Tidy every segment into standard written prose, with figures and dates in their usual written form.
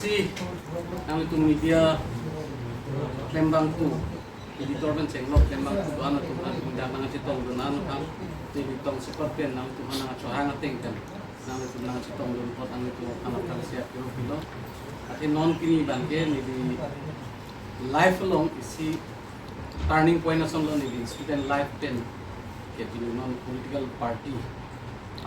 Si ang itong media Lembang tu editor man senglok Lembang tu doan at kung dahil nga sitong doon ang ditong sikorpian ang itong mga tsohang ating kan ang itong mga sitong doon po ang itong anak kang siya pilo at non kiniban ke ni lifelong isi turning point na sa lo ni student life pen ke non political party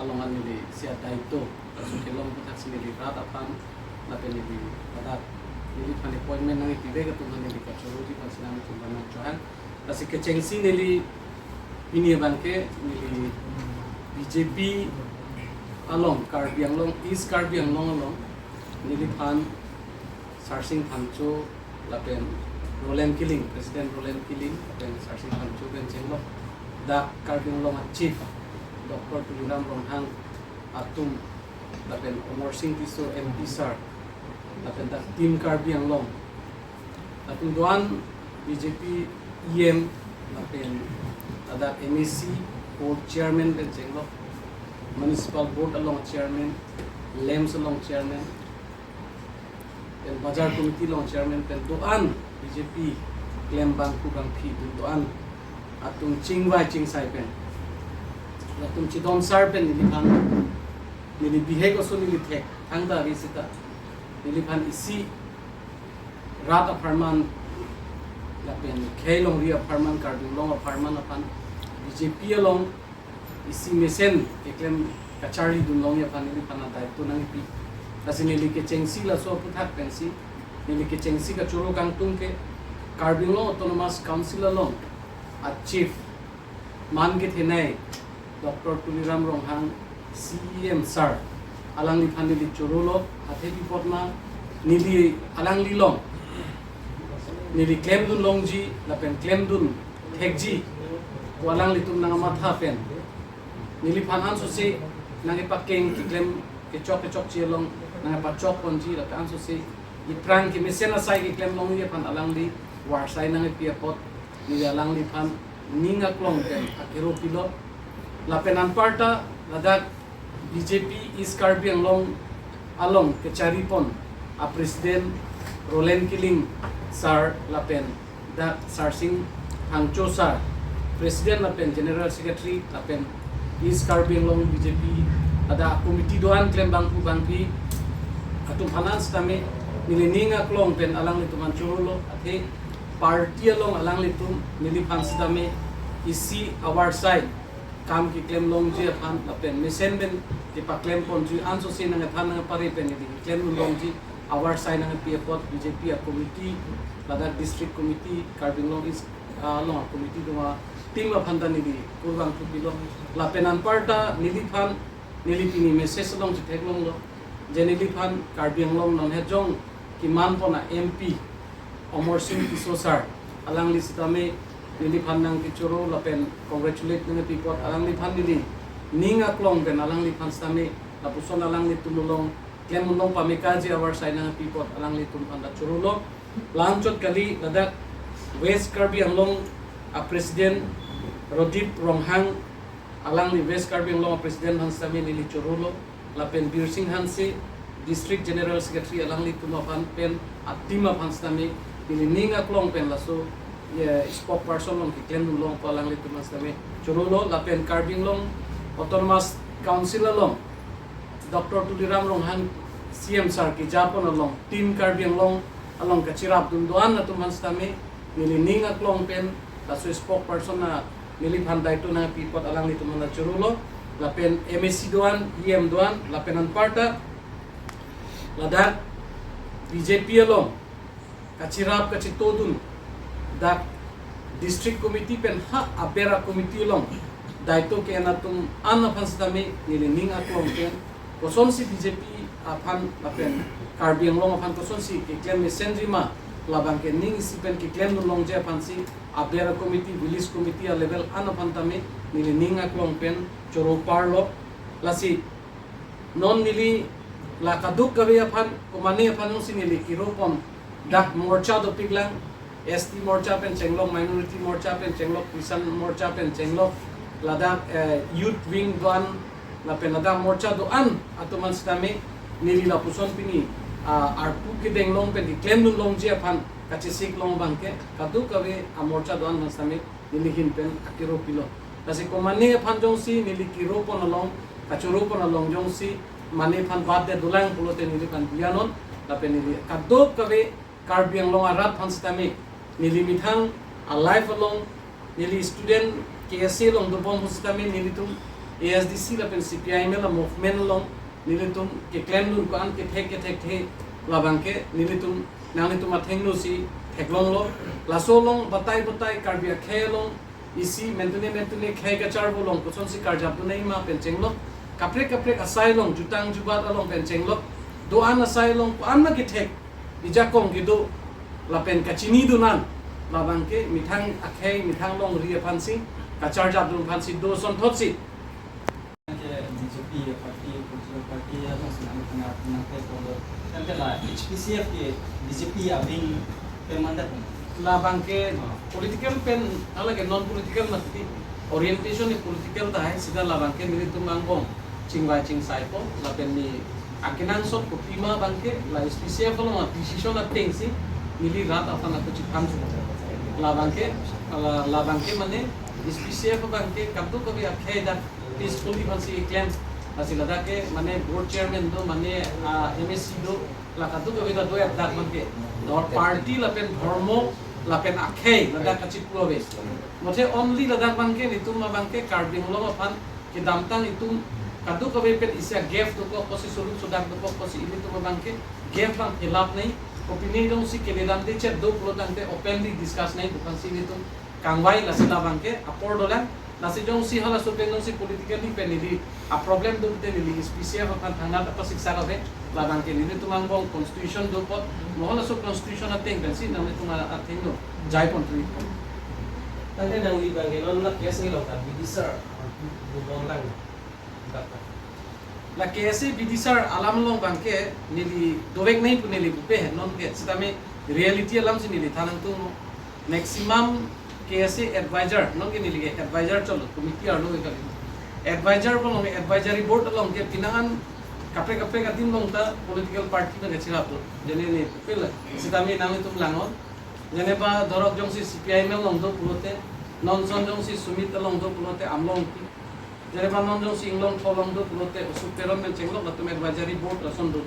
alongan ni siya daito so kilong putak sinili rat aphan lapen ni padat nili pan appointment nang itibe ka tuman ni Kachoro di pan sinami tuman ng tsohan kasi kachengsi nili piniban ke nili BJP along Karbiang long is Karbiang long along nili pan sarsing pancho lapen Roland Killing President Roland Killing lapen sarsing pancho ben chenglok da Karbiang long chief Dr. Tuliram Ronghang atum lapen Omorsing Tiso MP Sar lapen da Team Karbiang long lapen doan BJP EM lapen ada MEC board chairman ben chenglok municipal board along chairman LEMS along chairman dan Bajar Committee long chairman pen doan BJP claim bangku bangpi doan atung chingwai chingsai pen atung chidon sar pen nilipan nilibihek oso nilithek thangda risita nilipan isi rat apartment lapen khailong ri apartment Karbiang long apartment apan BJP along isi mesen eklem kachari dunlong ya pan nilipan daito nang ipi kasi nilike chengsi la so puthak pensi nilike chengsi ka choro kang tungke Karbiang long autonomous council along at chief man ke thenai Dr. Tuliram Ronghang CEM sir alang li phani li chorolo athe bipot ma nili alang li long nili claim dun long ji la pen claim dun thekji to alang li tum nang matha pen nili phanan so se nang ipakeng ki claim ke chok chi long nang pa chok pon ji la kan so se i prang ki mesen asai ki claim long ye phan alang li war sai nang pi apot ni alang li phan ninga klong pen akero pilo lapenan parta ladak BJP is Karbiang long along kecharipon a President Roland Killing sar lapen da sarsing hangcho sar President lapen General Secretary lapen is Karbiang long BJP ada committee doan claim bangku bangpi atum finance tame nilininga klong pen alang litu mancholo athe party along alang litu niliphan sidame isi our side काम की क्लेम लोंग जी अपन अपन mission Ben की पा claim pawn g आंसो से नंगे थान नंगे पारे पेन की क्लेम लोंग जी आवर साइड नंगे पी एपॉट BJP committee Ladakh district committee कार्बिंग लोंग इस लोंग कमिटी दुआ टीम अपन दा निदी कुरबान फुबिलो लापेनान पार्टा निलिफान निलिपिनी मेसेज लोंग जी टेक लोंग लो जे निलिफान कार्बिंग लोंग नन हे जोंग की मान पोना एमपी अमर सिंह किसोसार अलांग लिसितामे niliphan nang Kachoro lapen congratulate nang people alang liphan nili ninga klong ben alang liphan stame tapuson alang ni tumulong ken munong pamikaji our side nang people alang li tumpan da churulo langchot kali ladak West Karbiang long a president Rodip Ronghang alang ni West Karbiang long a president han stame nili churulo lapen Bir Singh Hanse district general secretary alang li tumapan pen atima pan stame nili ninga klong pen laso Spoke person long kiklem long palang litu mas kami churulo lapen Karbiang long autonomous council long Dr. Tuliram Ronghang CM sir ki japon long team Karbiang long along kachirap dun doan na tuman kami nilining at long pen laso spoke person na niliphan daito na people alang litu man churulo lapen MSC doan EM doan lapen an parta ladak BJP long kachirap kachitodun da district committee pen ha abera committee long daito ke anatum anaphan stame nilining aklong pen koson si BJP aphan apen Karbiang long aphan koson si ke claim messenger ma labang ke ning si pen ke claim long je aphan si abera committee village committee a level anaphan tame nilining aklong pen choro parlo lasi non nili la kaduk gawe aphan komani aphan si nili kiropon dak morcha do piglang ST morcha pen chenglok minority morcha pen chenglok kisan morcha pen chenglok Ladakh youth wing doan la pen Ladakh morcha doan atuman stame nili la puson pini arpu ke deng long pen claim nun long je aphan kachi sik long bangke kadu kawe amorcha don masame nilihin pen akiro pilo tasi komani aphan jong si nili kiro pon long Kachoro pon long jong si mane phan bad de dulang pulote nili pan bianon lapen nili kadu kawe karbiang long arat phan stame nili mithang a life along nili student KAAC long do bom stame nili tum ASDC lapen CPI mela movement long nili tum ke claim nun ko an ke thek labangke nili tum nang tum atheng no si theklong lo laso long batai karbia khelong isi mentune khai ka char bolong ko son si karjap tu nei ma pencheng lo kapre asai long jutang jubat along pencheng lo do an asai long ko an na ke thek ija kong ki do lapen kachini du nan labangke mithang akhei mithang long ri phansi ka char jap du phansi do son thotsi BJP parti political party yang sedang tengah kalau nanti lah HPCF ke BJP abing pemandat labangke political pen alage non political nasti orientation ni political da hai sida labangke nili tumangbong chingbai ching sai po lapen ni akinan sot kopima bangke la HPCF lo ma decision na tengsi nili rat apana to chipam labangke mane HPCF bangke kabdu kabi akhai da peacefully fancy claim asi lada ke mane board chairman do mane MSC do la kadu ke da do ap dak manke dor party la pen dharmo la pen akhei lada ka chip lobe mote only lada manke nitum ma banke carbing lo fan ke damtang itum kadu ke pen isya gap do ko kosi solu sudak do ko kosi ini tum banke gap bang khilaf nahi opinion dong si ke dam de chat do pro dang de openly discuss nahi bukan si nitum kangwai la sila banke apor dolan nasi jong si hala so penong si politically penili a problem do tenili SPCF akan thangna ta siksa rabe labang ke ni tumang bong constitution do pot mohala so constitution ateng bensi nang tuma ateng no jai pon tri tangke nang li bang non la case ni lo ta bidisar bu bong lang la case bidisar alam long bangke nili dovek nei punili bupe non ke sitame reality alam si nili thanang tu maximum KAAC advisor non ke nilige advisor cholo committee arlo ekali advisor bolong advisory board along ke pinangan kapre ka tin long ta political party na gachira to jene ne pel sitami nang tum langon jene ba dorok jong si CPI mel long do pulote non son jong si sumit long do pulote amlong jene ba non jong si inglong tholong do pulote usuperon mel chenglong batum advisory board rason do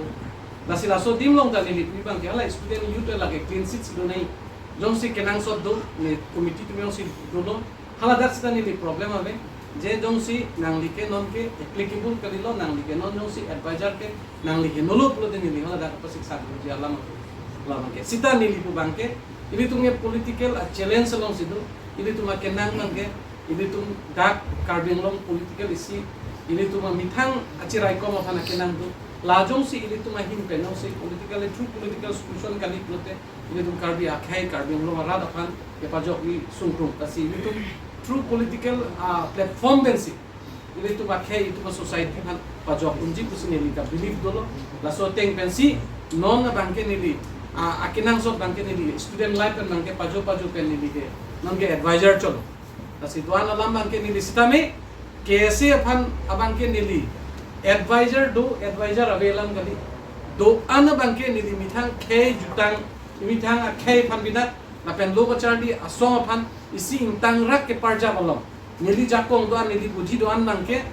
lasi laso dim long ta ni bang ke hala student youth lage clean sheets do nei jong si kenang sot do ne committee tumong si do hala dar sita ni problem ave je jong si nang like non ke applicable karilo nang like non jong si advisor ke nang like nolo pulo de ni hala dar pa siksa do ji alam ke sita ni lipu bangke ini tumge political challenge long si do ini tuma kenang bangke ini tum dak carbing long political isi ini tuma mithang achirai ko ma phana kenang do lajong si ini tuma hin pe no si political solution kali pulote ini tum karbi akhai karbi lo mara dapan ke pajok ni sungtung kasi ini tum through political platform bensi ini tum akhai itu society kan pajok unji kusini ni ka believe dolo la so teng bensi non na bangke ni li akinang so bangke ni li student life kan bangke pajok pen ni li ke non ke advisor cholo kasi duan alam bangke ni li sitame KAAC aphan abangke ni li advisor avelam kali do ana bangke ni li mithang khei jutang imithang akhei phan binat na pen lo chardi asong phan isi intang rak ke parja bolom nili jakong do nili buji do an nangke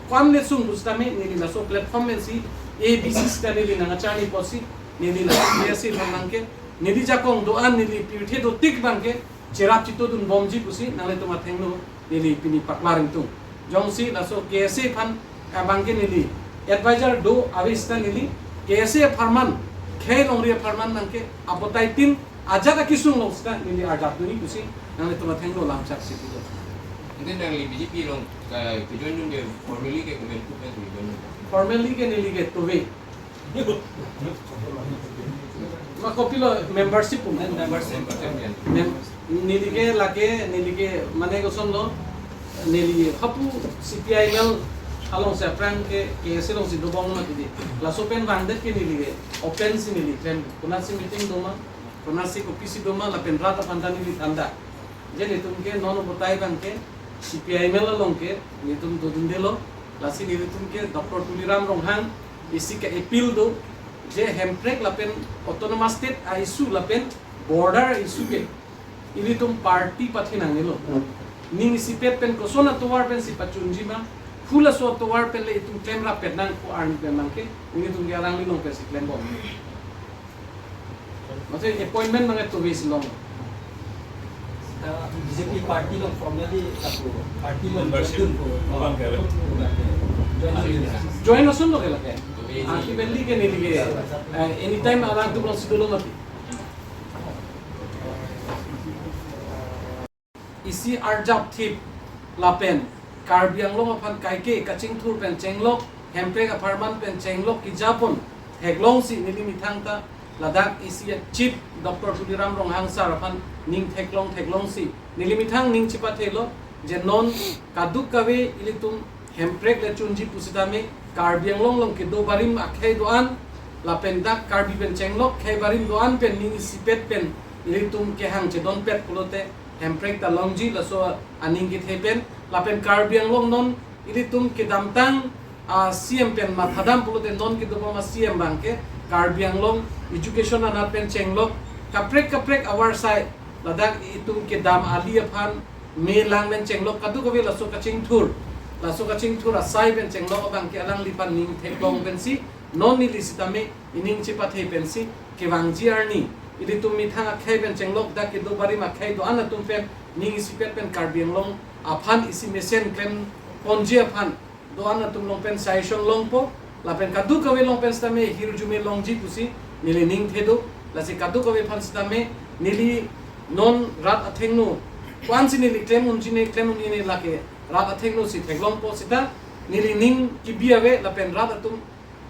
kwam le sung bustame nili na so platform men si ABC stani li na chani posi nili la KAAC nangke nili jakong do an nili pirthe do tik bangke cherap chito dun bomji pusi nale to matheng no nili pini paklaring tu jong si na so KAAC phan bangke nili advisor do avista nili KAAC farman khei longri farman nangke apotai tin ajaga kisung long sta nili ajak duni kusi nang le to matheng lo lam chak situ do ini nang li BJP long tujuan yung dia formally ke comment tu kan tujuan formally ke nili ke to we ma copy lo membership pun nili ke lage nili ke mane ko son lo nili hapu CPI mel halong se prank ke KAAC long si do bong ma tidi la so pen bang det ke nili ke open si nili pen kuna si meeting do ma kuna si copy si do ma la pen rata panda nili tanda je ni tum ke non botai bang ke CPI mel long ke ni tum do din de lo la si ni tum ke Dr. Tuliram Ronghang isi ke appeal do je hemprek lapen autonomous state isu lapen border isu ke ini tum party pathinang nilo ning sipet pen kosona towar pen si pachunjima fula so towar pen le tum claim ra pet nang ko army pen nang ke ini tum garang lilong pen si claim bom maksudnya appointment mangai to wis long BJP party लोग formally आपको party में Membership bukan keren. join asun lo kelak aki belli ke ni lige anytime arang tu belum sidolo mati isi arjap tip lapen karbiang long aphan kaike kaching thur pen chenglok hemprek apartment pen chenglok ki japon heglong si nili mithang ta ladak isi chief Dr. Tuliram rong hangsar aphan ning theklong si nili mithang ning chipa thelo je non kaduk kawe ilitum hemprek le chunji pusitame karbiang long ke do barim akhai doan lapen dak karbi pen chenglok khai barim doan pen ning sipet pen ilitum ke hang che don pet pulote hemprek ta longji la so aning ki thepen lapen karbiang long non ilitum ke damtang CM pen mathadam pulote non ke do ma CM bangke karbiang long education anat pen chenglok kaprek awar sai ladak itum ke dam ali aphan me lang men chenglok kadu ko la so kaching thur asai pen chenglok bang ke alang lipan ning theklong pen si non ni lisitame ining chipa the pen si ke wangji arni ili tum mi thang akhai pen chenglok da ke do bari ma khai do ana tum pen ning sipet pen karbiang long aphan isi mesen klem ponji aphan do ana tum long pen saison long po la pen kadu ko long pen stame hirjume longji pusi nili ning thedo la si kadu ko phan stame nili non rat athengnu kwansi nili klem unjine lake rat athengnu si theglong po sita nili ning kibiawe la pen rat atum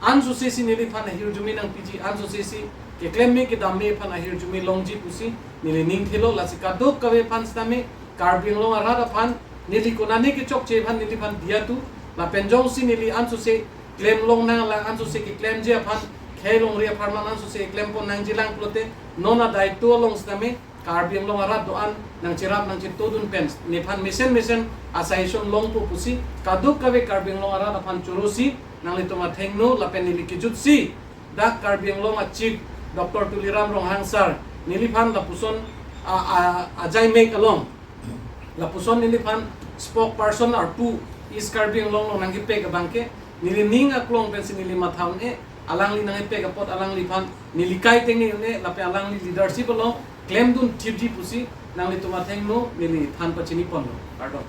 anso sesi nili phan hirjumi nang piji anso sesi ke klem me ke damme phan hirjumi longji pusi nili ning thelo la si kadu ko phan stame karbiang long rat phan nili konani ke chok che phan nili phan diatu la pen jong si nili anso se klem long nang la anso se ke klem je phan khelong ria parman anso se klem pon nang jilang plote nona dai to long stame karbiang long arat doan nang chirap nang chitodun pens nephan mesen asaison long po pusi kaduk kawe karbiang long arat aphan churusi nang litoma thengno lapen nili kijutsi dak karbiang long chief Dr. Tuliram rong hangsar niliphan lapuson ajai make along lapuson niliphan spokesperson or two is karbiang long nang gipe ka bangke nilining aklong pens nili mathaun alang li nang ipe kapot alang li phan nilikai teng ni ne lape alang li leadership lo claim dun tibji pusi nang li tuma theng no nili than pachini pon lo pardon